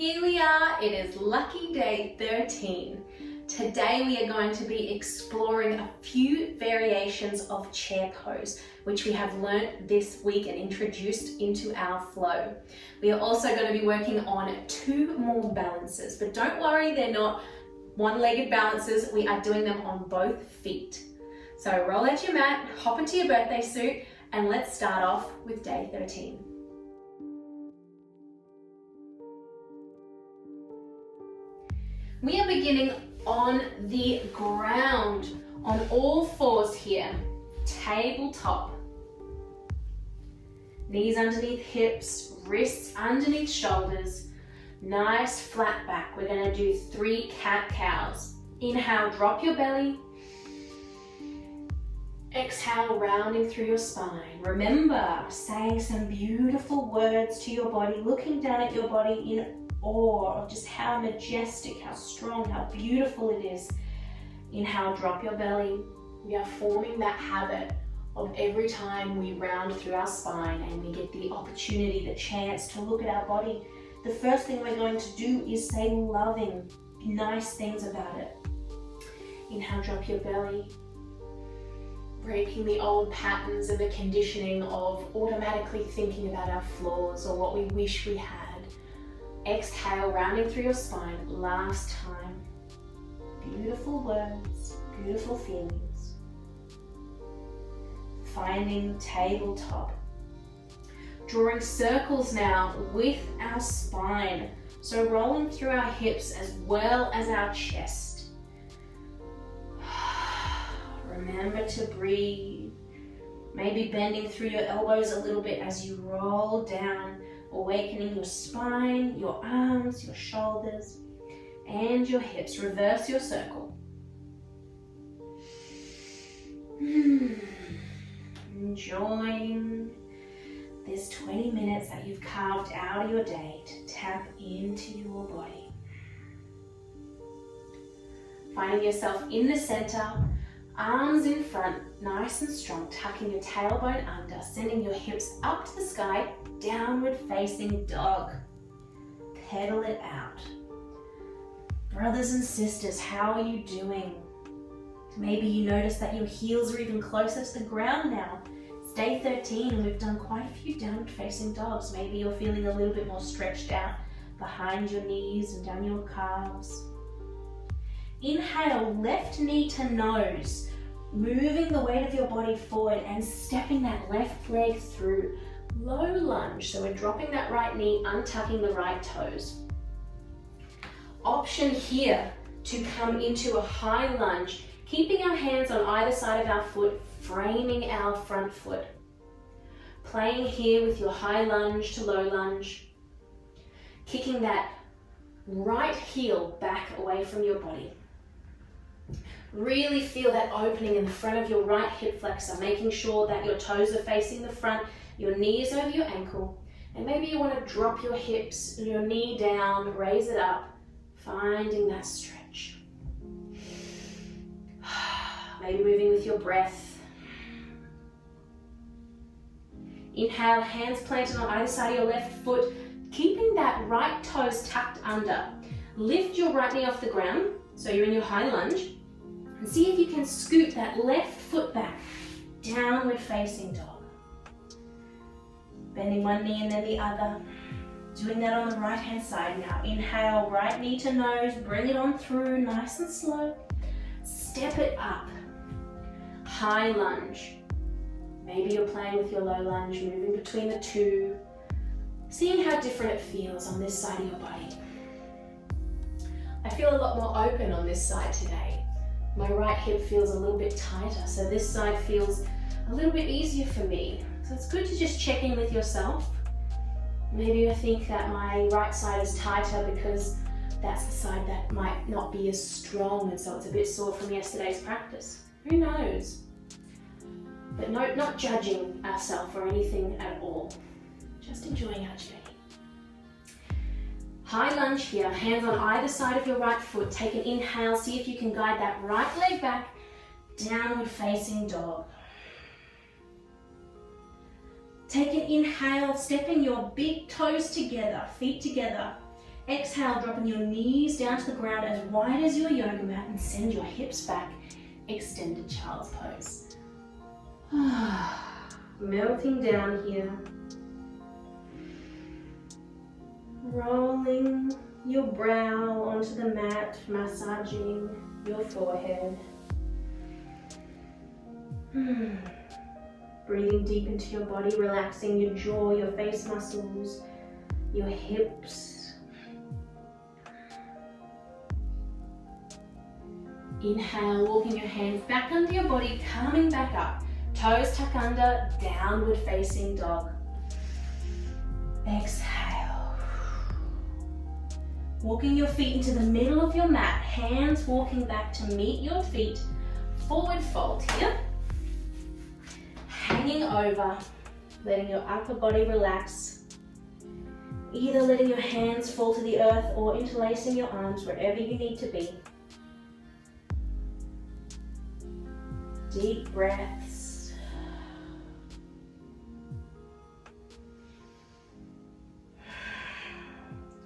Here we are, it is lucky day 13. Today we are going to be exploring a few variations of chair pose, which we have learnt this week and introduced into our flow. We are also going to be working on 2 more balances, but don't worry, they're not one-legged balances, we are doing them on both feet. So roll out your mat, hop into your birthday suit, and let's start off with day 13. We are beginning on the ground, on all fours here, tabletop. Knees underneath hips, wrists underneath shoulders, nice flat back. We're going to do 3 cat-cows. Inhale, drop your belly. Exhale, rounding through your spine. Remember, saying some beautiful words to your body, looking down at your body in awe of just how majestic, how strong, how beautiful it is. Inhale, drop your belly. We are forming that habit of every time we round through our spine and we get the opportunity, the chance to look at our body, the first thing we're going to do is say loving, nice things about it. Inhale, drop your belly. Breaking the old patterns and the conditioning of automatically thinking about our flaws or what we wish we had. Exhale, rounding through your spine, last time. Beautiful words, beautiful feelings. Finding tabletop. Drawing circles now with our spine. So rolling through our hips as well as our chest. Remember to breathe. Maybe bending through your elbows a little bit as you roll down, awakening your spine, your arms, your shoulders, and your hips. Reverse your circle. Enjoying this 20 minutes that you've carved out of your day to tap into your body. Finding yourself in the center, arms in front, nice and strong, tucking your tailbone under, sending your hips up to the sky, downward facing dog. Pedal it out. Brothers and sisters, how are you doing? Maybe you notice that your heels are even closer to the ground now. It's day 13 and we've done quite a few downward facing dogs. Maybe you're feeling a little bit more stretched out behind your knees and down your calves. Inhale, left knee to nose, moving the weight of your body forward and stepping that left leg through. Low lunge, so we're dropping that right knee, untucking the right toes. Option here to come into a high lunge, keeping our hands on either side of our foot, framing our front foot. Playing here with your high lunge to low lunge, kicking that right heel back away from your body. Really feel that opening in the front of your right hip flexor, making sure that your toes are facing the front, your knee is over your ankle, and maybe you want to drop your hips, your knee down, raise it up, finding that stretch. Maybe moving with your breath. Inhale, hands planted on either side of your left foot, keeping that right toes tucked under. Lift your right knee off the ground, so you're in your high lunge. And see if you can scoot that left foot back, downward facing dog. Bending one knee and then the other. Doing that on the right hand side now. Inhale, right knee to nose, bring it on through, nice and slow. Step it up. High lunge. Maybe you're playing with your low lunge, moving between the two. Seeing how different it feels on this side of your body. I feel a lot more open on this side today. My right hip feels a little bit tighter, so this side feels a little bit easier for me. So it's good to just check in with yourself. Maybe you think that my right side is tighter because that's the side that might not be as strong and so it's a bit sore from yesterday's practice. Who knows? But no, not judging ourselves or anything at all. Just enjoying our journey. High lunge here, hands on either side of your right foot. Take an inhale, see if you can guide that right leg back, downward facing dog. Take an inhale, stepping your big toes together, feet together, Exhale, dropping your knees down to the ground as wide as your yoga mat and send your hips back, extended child's pose. Melting down here. Rolling your brow onto the mat, massaging your forehead. Breathing deep into your body, relaxing your jaw, your face muscles, your hips. Inhale, walking your hands back under your body, coming back up. Toes tuck under, downward facing dog. Exhale. Walking your feet into the middle of your mat, hands walking back to meet your feet. Forward fold here. Hanging over, letting your upper body relax. Either letting your hands fall to the earth or interlacing your arms wherever you need to be. Deep breaths.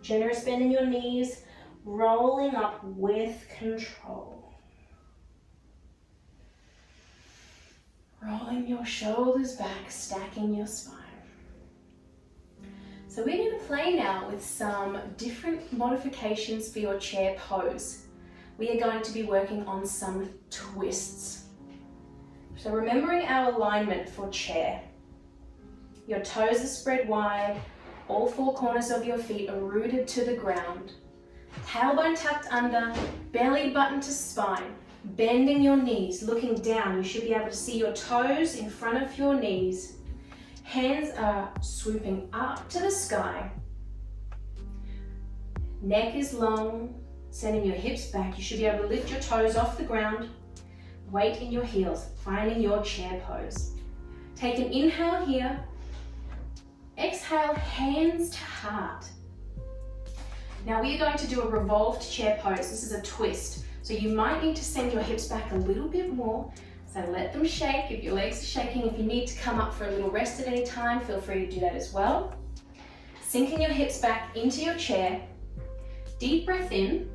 Generous bend in your knees, rolling up with control. Rolling your shoulders back, stacking your spine. So we're going to play now with some different modifications for your chair pose. We are going to be working on some twists. So remembering our alignment for chair. Your toes are spread wide, all four corners of your feet are rooted to the ground. Tailbone tucked under, belly button to spine. Bending your knees, looking down, you should be able to see your toes in front of your knees. Hands are swooping up to the sky. Neck is long, sending your hips back. You should be able to lift your toes off the ground. Weight in your heels, finding your chair pose. Take an inhale here. Exhale, hands to heart. Now we are going to do a revolved chair pose. This is a twist. So you might need to send your hips back a little bit more. So let them shake. If your legs are shaking, if you need to come up for a little rest at any time, feel free to do that as well. Sinking your hips back into your chair. Deep breath in.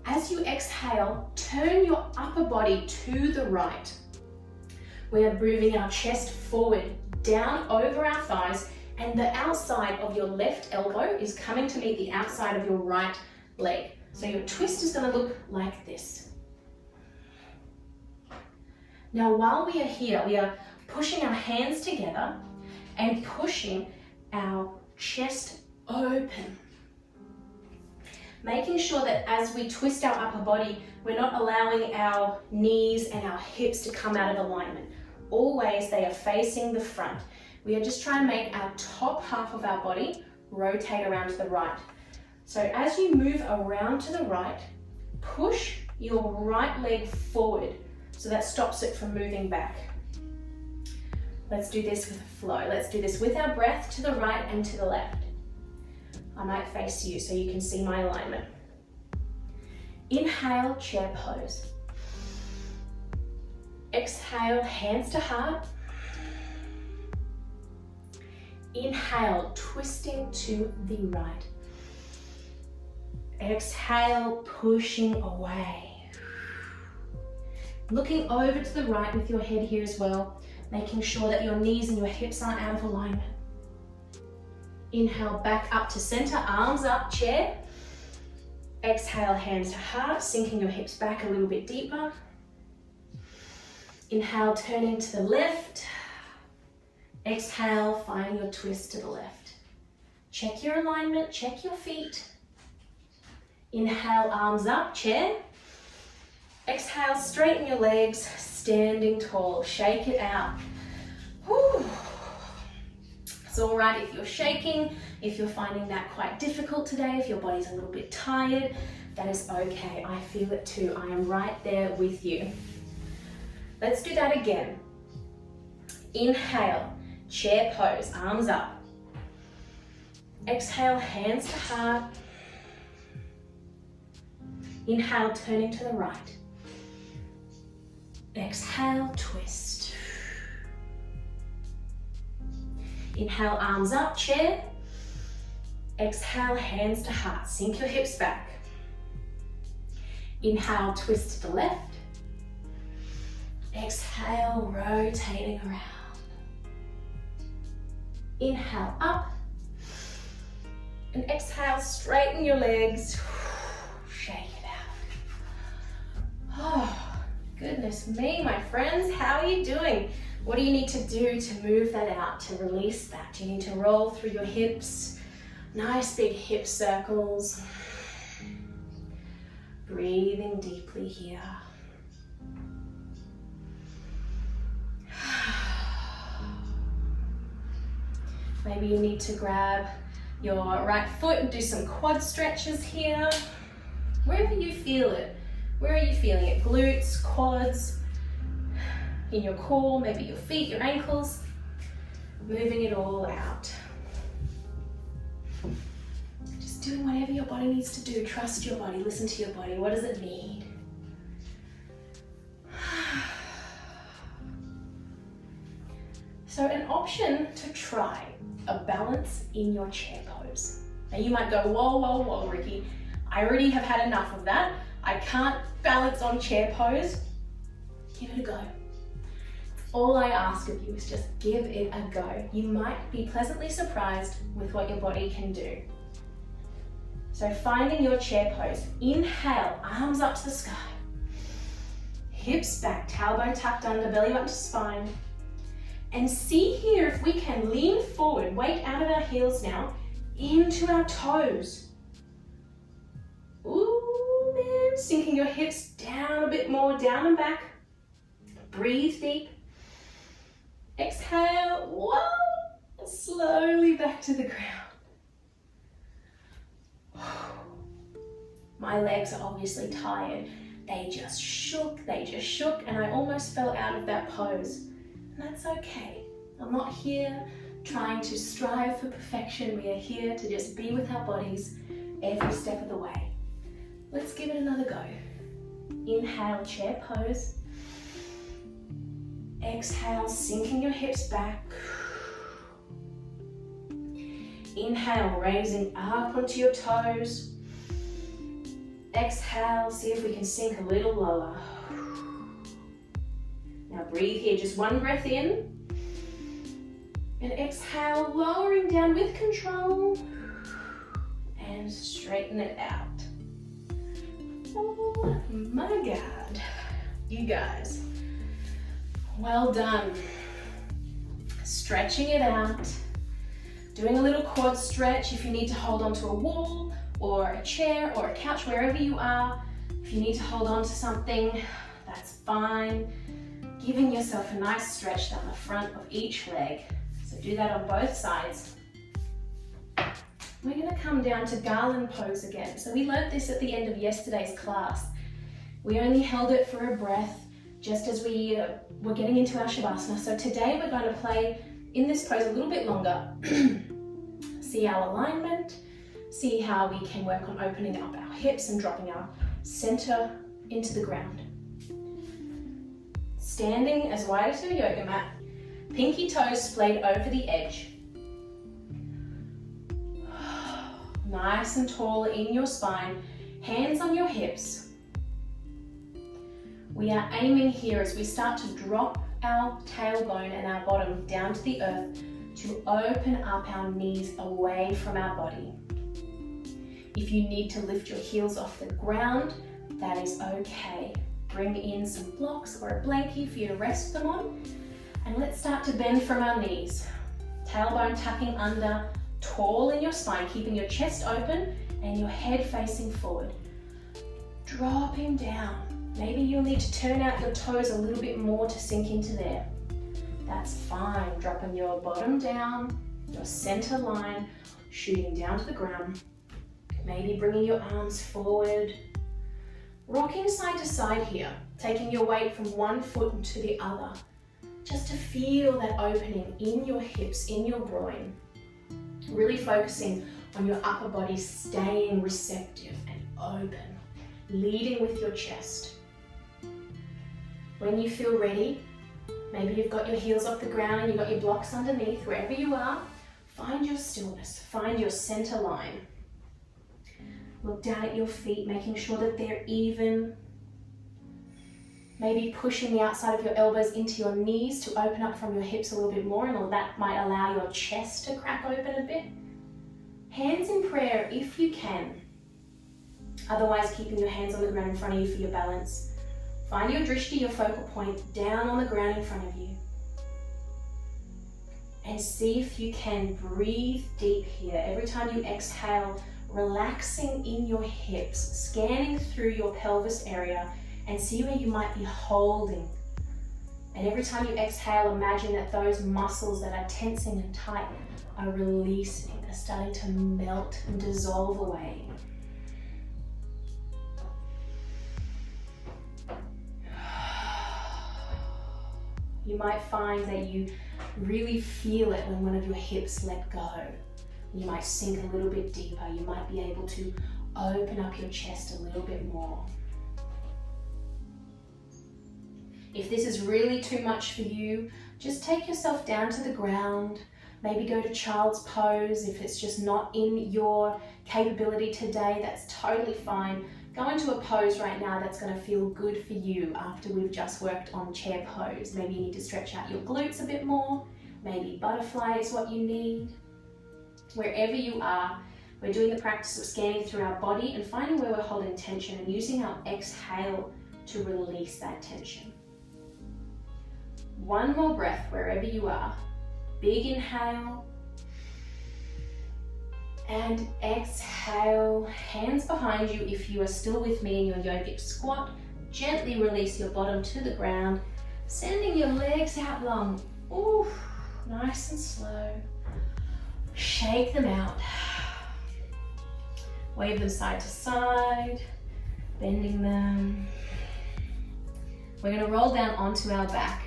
As you exhale, turn your upper body to the right. We are moving our chest forward, down over our thighs, and the outside of your left elbow is coming to meet the outside of your right leg. So your twist is going to look like this. Now while we are here, we are pushing our hands together and pushing our chest open. Making sure that as we twist our upper body, we're not allowing our knees and our hips to come out of alignment. Always they are facing the front. We are just trying to make our top half of our body rotate around to the right. So as you move around to the right, push your right leg forward so that stops it from moving back. Let's do this with a flow. Let's do this with our breath to the right and to the left. I might face you so you can see my alignment. Inhale, chair pose. Exhale, hands to heart. Inhale, twisting to the right. Exhale, pushing away. Looking over to the right with your head here as well, making sure that your knees and your hips aren't out of alignment. Inhale, back up to center, arms up, chair. Exhale, hands to heart, sinking your hips back a little bit deeper. Inhale, turning to the left. Exhale, finding your twist to the left. Check your alignment, check your feet. Inhale, arms up, chair. Exhale, straighten your legs, standing tall. Shake it out. Whew. It's all right if you're shaking, if you're finding that quite difficult today, if your body's a little bit tired, that is okay. I feel it too. I am right there with you. Let's do that again. Inhale, chair pose, arms up. Exhale, hands to heart. Inhale, turning to the right. Exhale, twist. Inhale, arms up, chair. Exhale, hands to heart. Sink your hips back. Inhale, twist to the left. Exhale, rotating around. Inhale, up. And exhale, straighten your legs. Shake it out. Oh, goodness me, my friends. How are you doing? What do you need to do to move that out, to release that? You need to roll through your hips. Nice big hip circles. Breathing deeply here. Maybe you need to grab your right foot and do some quad stretches here. Wherever you feel it. Where are you feeling it? Glutes, quads, in your core, maybe your feet, your ankles. Moving it all out. Just doing whatever your body needs to do. Trust your body, listen to your body. What does it need? So an option to try a balance in your chair pose. Now you might go, whoa, whoa, whoa, Ricky. I already have had enough of that. I can't balance on chair pose. Give it a go. All I ask of you is just give it a go. You might be pleasantly surprised with what your body can do. So finding your chair pose. Inhale, arms up to the sky. Hips back, tailbone tucked under, belly button to spine. And see here if we can lean forward, weight out of our heels now, into our toes. Ooh, man, sinking your hips down a bit more, down and back. Breathe deep. Exhale, whoa, slowly back to the ground. My legs are obviously tired. They just shook, and I almost fell out of that pose. And that's okay. I'm not here trying to strive for perfection. We are here to just be with our bodies every step of the way. Let's give it another go. Inhale, chair pose. Exhale, sinking your hips back. Inhale, raising up onto your toes. Exhale, see if we can sink a little lower. Now breathe here, just one breath in. And exhale, lowering down with control. And straighten it out. Oh my God. You guys, well done. Stretching it out. Doing a little quad stretch if you need to hold onto a wall or a chair or a couch, wherever you are. If you need to hold on to something, that's fine. Giving yourself a nice stretch down the front of each leg. So do that on both sides. We're going to come down to garland pose again. So we learnt this at the end of yesterday's class. We only held it for a breath just as we were getting into our Shavasana. So today we're going to play in this pose a little bit longer. See our alignment, see how we can work on opening up our hips and dropping our center into the ground. Standing as wide as your yoga mat, pinky toes splayed over the edge. Nice and tall in your spine, hands on your hips. We are aiming here as we start to drop our tailbone and our bottom down to the earth to open up our knees away from our body. If you need to lift your heels off the ground, that is okay. Bring in some blocks or a blankie for you to rest them on. And let's start to bend from our knees. Tailbone tucking under, tall in your spine, keeping your chest open and your head facing forward. Dropping down. Maybe you'll need to turn out your toes a little bit more to sink into there. That's fine. Dropping your bottom down, your center line, shooting down to the ground. Maybe bringing your arms forward. Rocking side to side here, taking your weight from one foot to the other. Just to feel that opening in your hips, in your groin. Really focusing on your upper body staying receptive and open, leading with your chest. When you feel ready, maybe you've got your heels off the ground and you've got your blocks underneath, wherever you are, Find your stillness, find your center line. Look down at your feet, making sure that they're even. Maybe pushing the outside of your elbows into your knees to open up from your hips a little bit more, and that might allow your chest to crack open a bit. Hands in prayer if you can. Otherwise, keeping your hands on the ground in front of you for your balance. Find your drishti, your focal point, down on the ground in front of you. And see if you can breathe deep here. Every time you exhale, relaxing in your hips, scanning through your pelvis area, and see where you might be holding. And every time you exhale, imagine that those muscles that are tensing and tight are releasing, are starting to melt and dissolve away. You might find that you really feel it when one of your hips let go. You might sink a little bit deeper. You might be able to open up your chest a little bit more. If this is really too much for you, just take yourself down to the ground. Maybe go to child's pose. If it's just not in your capability today, that's totally fine. Go into a pose right now that's going to feel good for you after we've just worked on chair pose. Maybe you need to stretch out your glutes a bit more. Maybe butterfly is what you need. Wherever you are, we're doing the practice of scanning through our body and finding where we're holding tension and using our exhale to release that tension. One more breath wherever you are. Big inhale. And exhale, hands behind you. If you are still with me in your yogic squat, gently release your bottom to the ground, sending your legs out long. Ooh, nice and slow. Shake them out. Wave them side to side, bending them. We're going to roll down onto our back,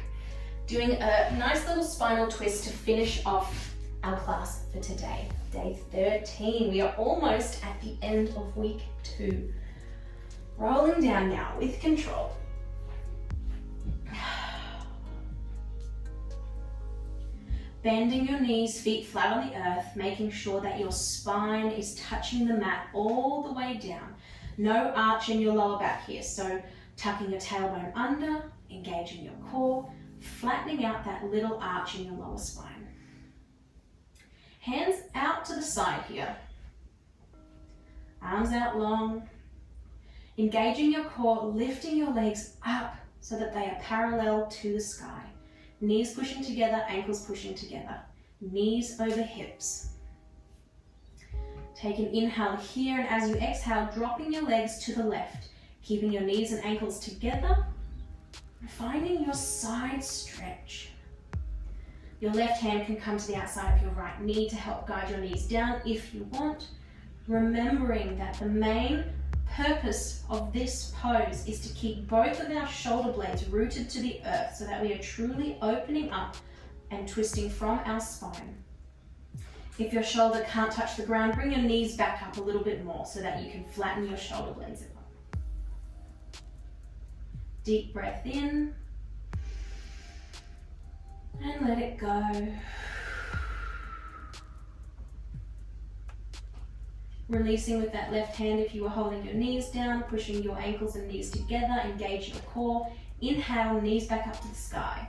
doing a nice little spinal twist to finish off our class for today. Day 13. We are almost at the end of week 2. Rolling down now with control. Bending your knees, feet flat on the earth, making sure that your spine is touching the mat all the way down. No arch in your lower back here, so tucking your tailbone under, engaging your core, flattening out that little arch in your lower spine. Hands out to the side here. Arms out long. Engaging your core, lifting your legs up so that they are parallel to the sky. Knees pushing together, ankles pushing together. Knees over hips. Take an inhale here, and as you exhale, dropping your legs to the left, keeping your knees and ankles together, finding your side stretch. Your left hand can come to the outside of your right knee to help guide your knees down if you want. Remembering that the main purpose of this pose is to keep both of our shoulder blades rooted to the earth so that we are truly opening up and twisting from our spine. If your shoulder can't touch the ground, bring your knees back up a little bit more so that you can flatten your shoulder blades up. Deep breath in. And let it go. Releasing with that left hand if you were holding your knees down, pushing your ankles and knees together, engage your core. Inhale, knees back up to the sky.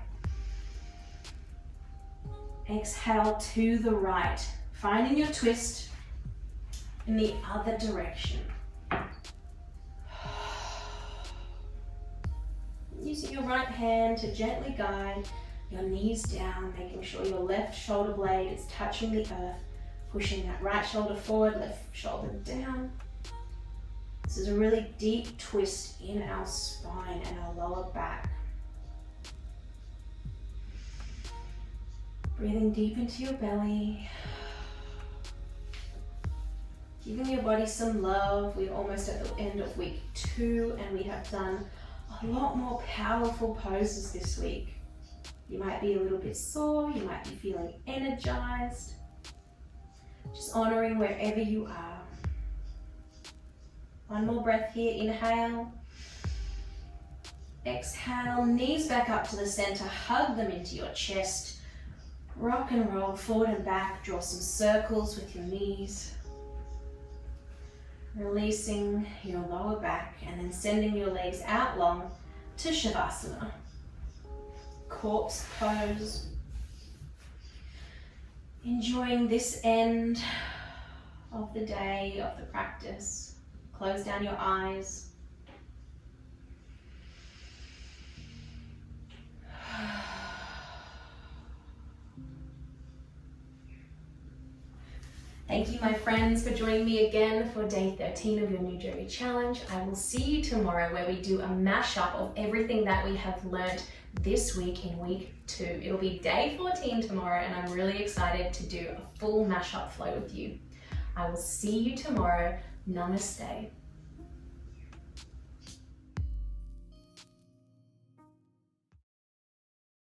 Exhale to the right, finding your twist in the other direction. Using your right hand to gently guide your knees down, making sure your left shoulder blade is touching the earth, pushing that right shoulder forward, left shoulder down. This is a really deep twist in our spine and our lower back. Breathing deep into your belly. Giving your body some love. We're almost at the end of week 2 and we have done a lot more powerful poses this week. You might be a little bit sore, you might be feeling energized. Just honoring wherever you are. One more breath here, inhale. Exhale, knees back up to the center, hug them into your chest. Rock and roll forward and back, draw some circles with your knees. Releasing your lower back and then sending your legs out long to Shavasana. Corpse pose. Enjoying this end of the day, of the practice. Close down your eyes. Thank you, my friends, for joining me again for day 13 of your New Journey Challenge. I will see you tomorrow where we do a mashup of everything that we have learnt this week in week 2. It'll be day 14 tomorrow, and I'm really excited to do a full mashup flow with you. I will see you tomorrow. Namaste.